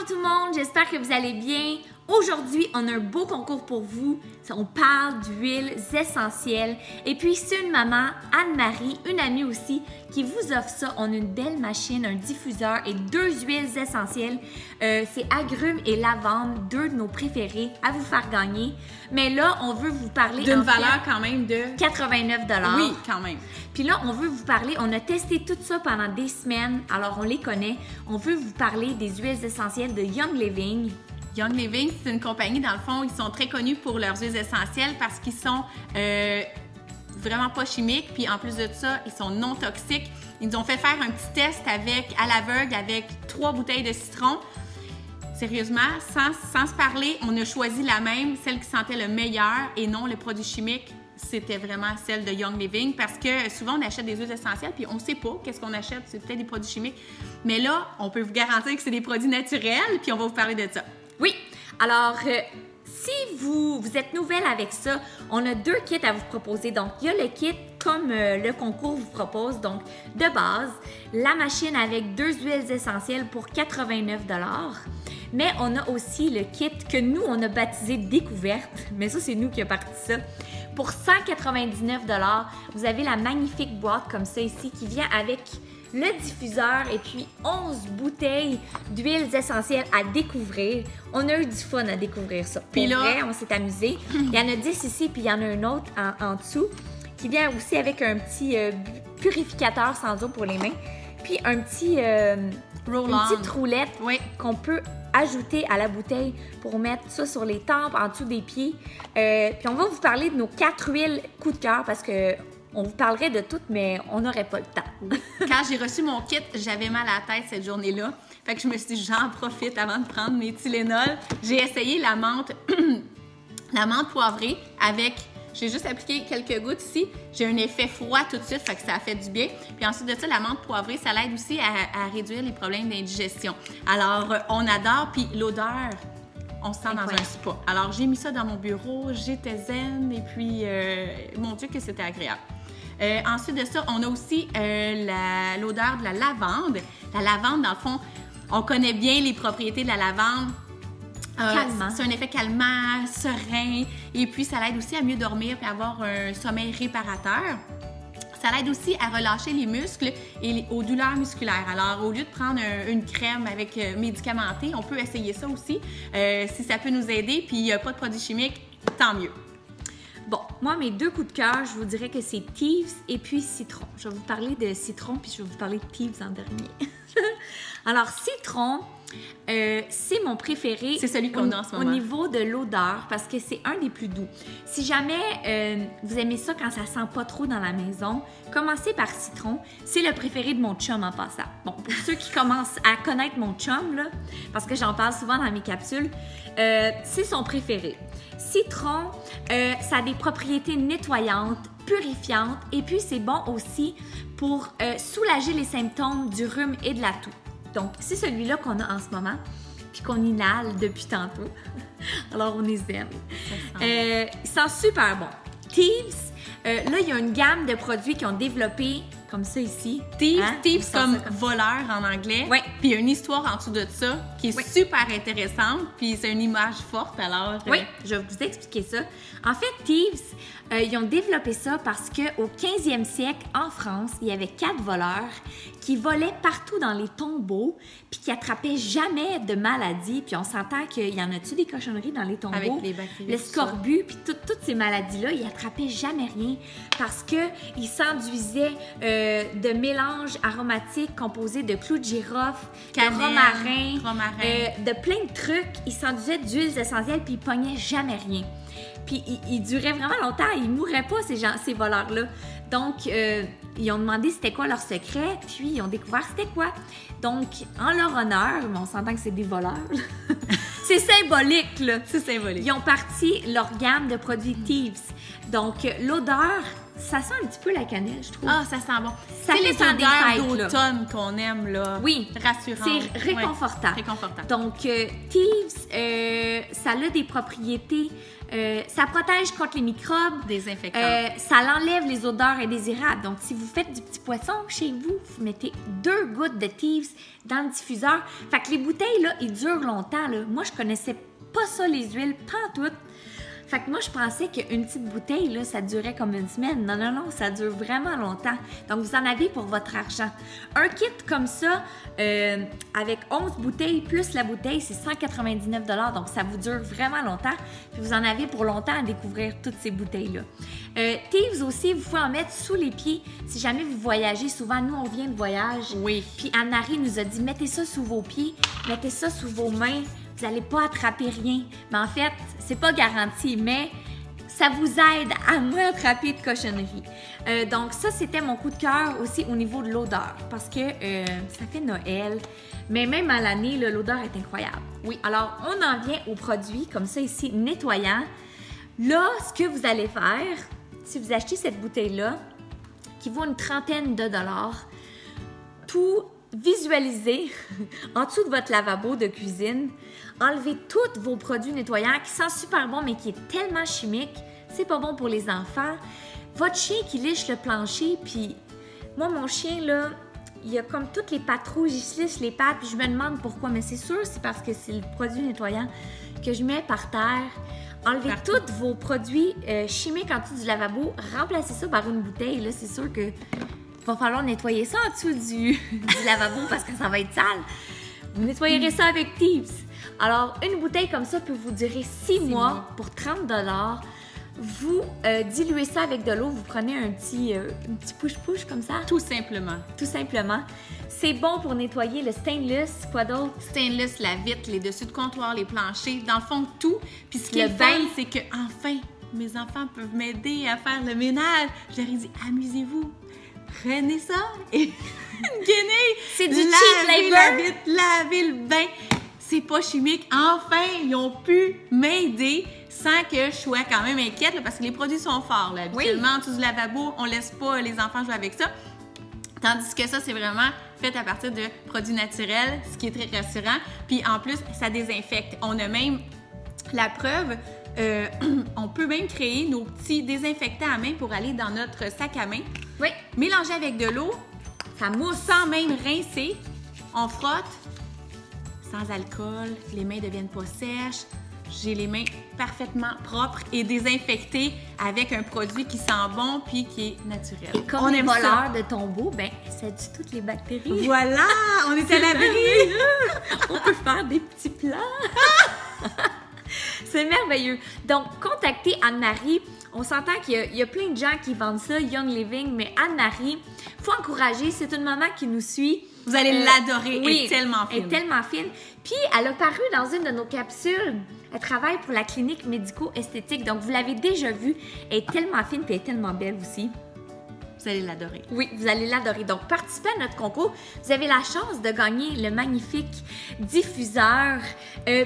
Bonjour tout le monde, j'espère que vous allez bien. Aujourd'hui, on a un beau concours pour vous. On parle d'huiles essentielles. Et puis, c'est une maman, Anne-Marie, une amie aussi, qui vous offre ça. On a une belle machine, un diffuseur et 2 huiles essentielles. C'est agrumes et lavande, 2 de nos préférés à vous faire gagner. Mais là, on veut vous parler d'une valeur quand même de 89 $. Oui, quand même. Puis là, on veut vous parler, on a testé tout ça pendant des semaines, alors on les connaît. On veut vous parler des huiles essentielles de Young Living. Young Living, c'est une compagnie, dans le fond, ils sont très connus pour leurs huiles essentielles parce qu'ils sont vraiment pas chimiques. Puis en plus de ça, ils sont non toxiques. Ils nous ont fait faire un petit test à l'aveugle avec 3 bouteilles de citron. Sérieusement, sans se parler, on a choisi la même, celle qui sentait le meilleur et non le produit chimique. C'était vraiment celle de Young Living parce que souvent on achète des huiles essentielles puis on ne sait pas qu'est-ce qu'on achète, c'est peut-être des produits chimiques. Mais là, on peut vous garantir que c'est des produits naturels puis on va vous parler de ça. Oui, alors si vous êtes nouvelle avec ça, on a 2 kits à vous proposer. Donc, il y a le kit comme le concours vous propose, donc de base, la machine avec 2 huiles essentielles pour 89 $. Mais on a aussi le kit que nous, on a baptisé Découverte. Mais ça, c'est nous qui a parti ça. Pour 199 $, vous avez la magnifique boîte comme ça ici qui vient avec le diffuseur et puis 11 bouteilles d'huiles essentielles à découvrir. On a eu du fun à découvrir ça. Puis là, vrai, on s'est amusé. Il y en a 10 ici, puis il y en a un autre en dessous qui vient aussi avec un petit purificateur sans eau pour les mains. Puis une petite roulette qu'on peut ajouter à la bouteille pour mettre ça sur les tempes, en dessous des pieds. Puis on va vous parler de nos 4 huiles coup de cœur parce que on vous parlerait de toutes, mais on n'aurait pas le temps. Quand j'ai reçu mon kit, j'avais mal à la tête cette journée-là. Fait que je me suis dit, j'en profite avant de prendre mes Tylenol. J'ai essayé la menthe, la menthe poivrée avec... J'ai juste appliqué quelques gouttes ici. J'ai un effet froid tout de suite, fait que ça a fait du bien. Puis ensuite de ça, la menthe poivrée, ça l'aide aussi à réduire les problèmes d'indigestion. Alors, on adore. Puis l'odeur, on se sent dans un spa. Alors, j'ai mis ça dans mon bureau, j'étais zen et puis, mon Dieu, que c'était agréable. Ensuite de ça, on a aussi l'odeur de la lavande. La lavande, dans le fond, on connaît bien les propriétés de la lavande. C'est un effet calmant, serein, et puis ça l'aide aussi à mieux dormir et avoir un sommeil réparateur. Ça l'aide aussi à relâcher les muscles et aux douleurs musculaires. Alors, au lieu de prendre une crème avec médicamentée, on peut essayer ça aussi. Si ça peut nous aider, puis il n'y a pas de produits chimiques, tant mieux. Bon, moi, mes 2 coups de cœur, je vous dirais que c'est Thieves et puis Citron. Je vais vous parler de Citron, puis je vais vous parler de Thieves en dernier. Alors, Citron, c'est mon préféré. C'est celui qu'on a en ce moment. Au niveau de l'odeur, parce que c'est un des plus doux. Si jamais vous aimez ça quand ça sent pas trop dans la maison, commencez par Citron. C'est le préféré de mon chum en passant. Bon, pour ceux qui commencent à connaître mon chum, là, parce que j'en parle souvent dans mes capsules, c'est son préféré. Citron, ça a des propriétés nettoyantes, purifiantes, et puis c'est bon aussi pour soulager les symptômes du rhume et de la toux. Donc, c'est celui-là qu'on a en ce moment, puis qu'on inhale depuis tantôt. Alors, on les aime. Il sent super bon. Thieves, là, il y a une gamme de produits qui ont développé, comme ça ici. Thieves comme voleur en anglais. Oui. Puis il y a une histoire en dessous de ça qui est super intéressante. Puis c'est une image forte, alors... Oui, je vais vous expliquer ça. En fait, Thieves, ils ont développé ça parce qu'au 15e siècle, en France, il y avait 4 voleurs qui volaient partout dans les tombeaux puis qui attrapaient jamais de maladies. Puis on s'entend qu'il y en a-tu des cochonneries dans les tombeaux? Avec les bactéries. Le scorbut, puis toutes ces maladies-là, ils attrapaient jamais rien parce qu'ils s'enduisaient de mélanges aromatiques composés de clous de girofle, de romarin, de plein de trucs. Ils s'enduisaient d'huiles essentielles puis ils pognaient jamais rien. Puis ils duraient vraiment longtemps, ils mourraient pas ces voleurs-là. Donc, ils ont demandé c'était quoi leur secret, puis ils ont découvert c'était quoi. Donc, en leur honneur, mais on s'entend que c'est des voleurs, c'est symbolique, là. C'est symbolique. Ils ont parti leur gamme de produits Thieves. Donc, l'odeur, ça sent un petit peu la cannelle, je trouve. Ah, ça sent bon. Ça fait les sans des odeurs fêtes, là. d'automne qu'on aime, là. Oui. Rassurant. C'est réconfortant. Ouais, réconfortant. Donc, Thieves, ça a des propriétés. Ça protège contre les microbes. Désinfectant. Ça enlève les odeurs indésirables. Donc, si vous faites du petit poisson chez vous, vous mettez 2 gouttes de Thieves dans le diffuseur. Fait que les bouteilles, là, ils durent longtemps. Là. Moi, je connaissais pas ça, les huiles, pantoute. Fait que moi, je pensais qu'une petite bouteille, là, ça durait comme une semaine. Non, non, non, ça dure vraiment longtemps. Donc, vous en avez pour votre argent. Un kit comme ça, avec 11 bouteilles plus la bouteille, c'est 199 $. Donc, ça vous dure vraiment longtemps. Puis, vous en avez pour longtemps à découvrir toutes ces bouteilles-là. Thieves aussi, vous pouvez en mettre sous les pieds. Si jamais vous voyagez, souvent, nous, on vient de voyage. Oui. Puis, Anne-Marie nous a dit, mettez ça sous vos pieds, mettez ça sous vos mains. Vous n'allez pas attraper rien. Mais en fait, c'est pas garanti, mais ça vous aide à moins attraper de cochonneries. Donc ça, c'était mon coup de cœur aussi au niveau de l'odeur, parce que ça fait Noël, mais même à l'année, l'odeur est incroyable. Oui, alors on en vient aux produits comme ça ici, nettoyants. Là, ce que vous allez faire, si vous achetez cette bouteille-là, qui vaut une trentaine de dollars, tout visualiser en dessous de votre lavabo de cuisine, enlevez tous vos produits nettoyants qui sentent super bon mais qui est tellement chimique, c'est pas bon pour les enfants. Votre chien qui liche le plancher, puis moi mon chien là, il a comme toutes les pattes rouges, il se liche les pattes, puis je me demande pourquoi, mais c'est sûr c'est parce que c'est le produit nettoyant que je mets par terre. Enlevez tous vos produits chimiques en dessous du lavabo, remplacez ça par une bouteille, là c'est sûr que va falloir nettoyer ça en dessous du lavabo parce que ça va être sale. Vous nettoyerez ça avec Thieves. Alors, une bouteille comme ça peut vous durer 6 mois pour 30 $. Vous diluez ça avec de l'eau. Vous prenez un petit push-push comme ça. Tout simplement. Tout simplement. C'est bon pour nettoyer le stainless. Quoi d'autre? Stainless, la vitre, les dessus de comptoir, les planchers, dans le fond, tout. Puis ce qui est bain, fun, c'est que enfin, mes enfants peuvent m'aider à faire le ménage. Je leur ai dit, amusez-vous. Prenez ça et gainez. C'est du cheap labor. La vitre, lavez le bain. C'est pas chimique. Enfin, ils ont pu m'aider sans que je sois quand même inquiète là, parce que les produits sont forts. Là. Habituellement, en dessous du lavabo, on laisse pas les enfants jouer avec ça. Tandis que ça, c'est vraiment fait à partir de produits naturels, ce qui est très rassurant. Puis en plus, ça désinfecte. On a même la preuve. On peut même créer nos petits désinfectants à main pour aller dans notre sac à main. Oui. Mélanger avec de l'eau, ça mousse sans même rincer. On frotte sans alcool, les mains ne deviennent pas sèches. J'ai les mains parfaitement propres et désinfectées avec un produit qui sent bon puis qui est naturel. Et comme les voleurs de tombeaux, ben ça tue toutes les bactéries. Voilà, on est à l'abri. On peut faire des petits plats. C'est merveilleux. Donc, contactez Anne-Marie. On s'entend qu'il y a plein de gens qui vendent ça, Young Living, mais Anne-Marie, il faut encourager. C'est une maman qui nous suit. Vous allez l'adorer. Oui, elle est tellement fine. Elle est tellement fine. Puis, elle a paru dans une de nos capsules. Elle travaille pour la clinique médico-esthétique. Donc, vous l'avez déjà vue. Elle est tellement fine et elle est tellement belle aussi. Vous allez l'adorer. Oui, vous allez l'adorer. Donc, participez à notre concours. Vous avez la chance de gagner le magnifique diffuseur,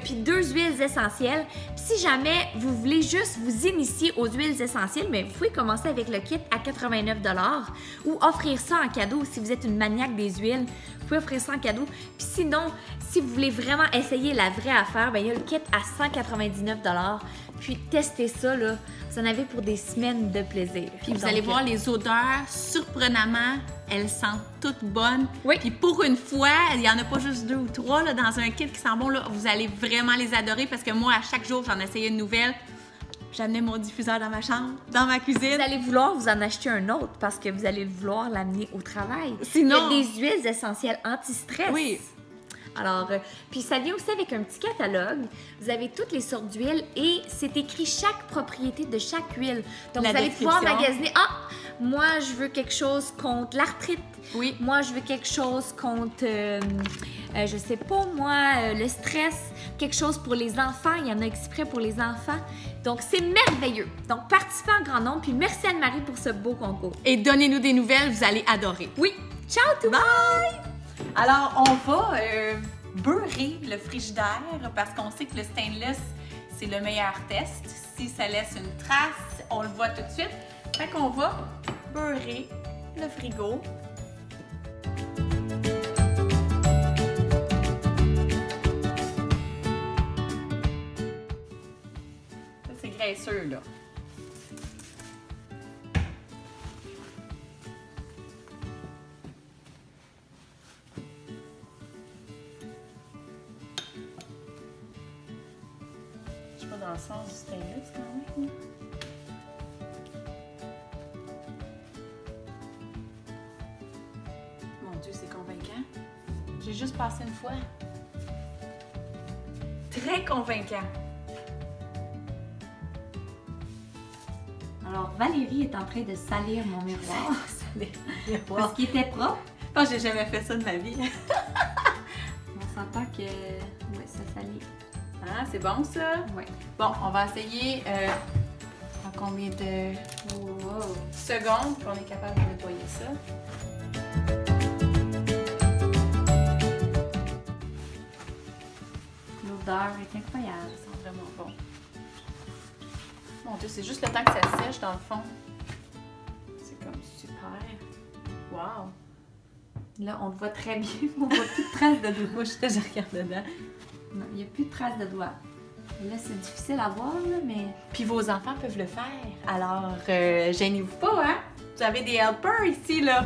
puis 2 huiles essentielles. Puis si jamais vous voulez juste vous initier aux huiles essentielles, mais vous pouvez commencer avec le kit à 89 $ ou offrir ça en cadeau si vous êtes une maniaque des huiles. Vous pouvez offrir ça en cadeau. Puis sinon, si vous voulez vraiment essayer la vraie affaire, bien, il y a le kit à 199 $. Puis testez ça, là. Vous en avez pour des semaines de plaisir. Puis vous allez voir les odeurs, surprenamment, elles sentent toutes bonnes. Oui. Puis pour une fois, il n'y en a pas juste 2 ou 3 là, dans un kit qui sent bon. Là, vous allez vraiment les adorer parce que moi, à chaque jour, j'en essayais une nouvelle. J'amenais mon diffuseur dans ma chambre, dans ma cuisine. Vous allez vouloir vous en acheter un autre parce que vous allez vouloir l'amener au travail. Sinon... Il y a des huiles essentielles anti-stress. Oui. Alors, puis ça vient aussi avec un petit catalogue. Vous avez toutes les sortes d'huiles et c'est écrit chaque propriété de chaque huile. Donc, vous allez pouvoir magasiner. Ah, moi, je veux quelque chose contre l'arthrite. Oui. Moi, je veux quelque chose contre, je sais pas, moi, le stress. Quelque chose pour les enfants. Il y en a exprès pour les enfants. Donc, c'est merveilleux. Donc, participez en grand nombre. Puis, merci Anne-Marie pour ce beau concours. Et donnez-nous des nouvelles, vous allez adorer. Oui. Ciao tout le monde! Alors, on va beurrer le frigidaire parce qu'on sait que le stainless, c'est le meilleur test. Si ça laisse une trace, on le voit tout de suite. Fait qu'on va beurrer le frigo. Ça, c'est graisseux, là. Je suis pas dans le sens du stainless quand même. Mon Dieu, c'est convaincant. J'ai juste passé une fois. Très convaincant. Alors, Valérie est en train de salir mon miroir. Parce qu'il était propre. Oh, j'ai jamais fait ça de ma vie. On s'entend que ouais, ça salit. Ah, c'est bon ça? Ouais. Bon, on va essayer en combien de secondes qu'on est capable de nettoyer ça. L'odeur est incroyable. Ça sent vraiment bon. Mon Dieu, c'est juste le temps que ça sèche dans le fond. C'est comme super. Wow! Là, on le voit très bien. On voit plus de traces de doigts. Moi, je regarde dedans. Non, il n'y a plus de traces de doigts. Là, c'est difficile à voir, là, mais... Puis vos enfants peuvent le faire. Alors, gênez-vous pas, hein? Vous avez des helpers ici, là.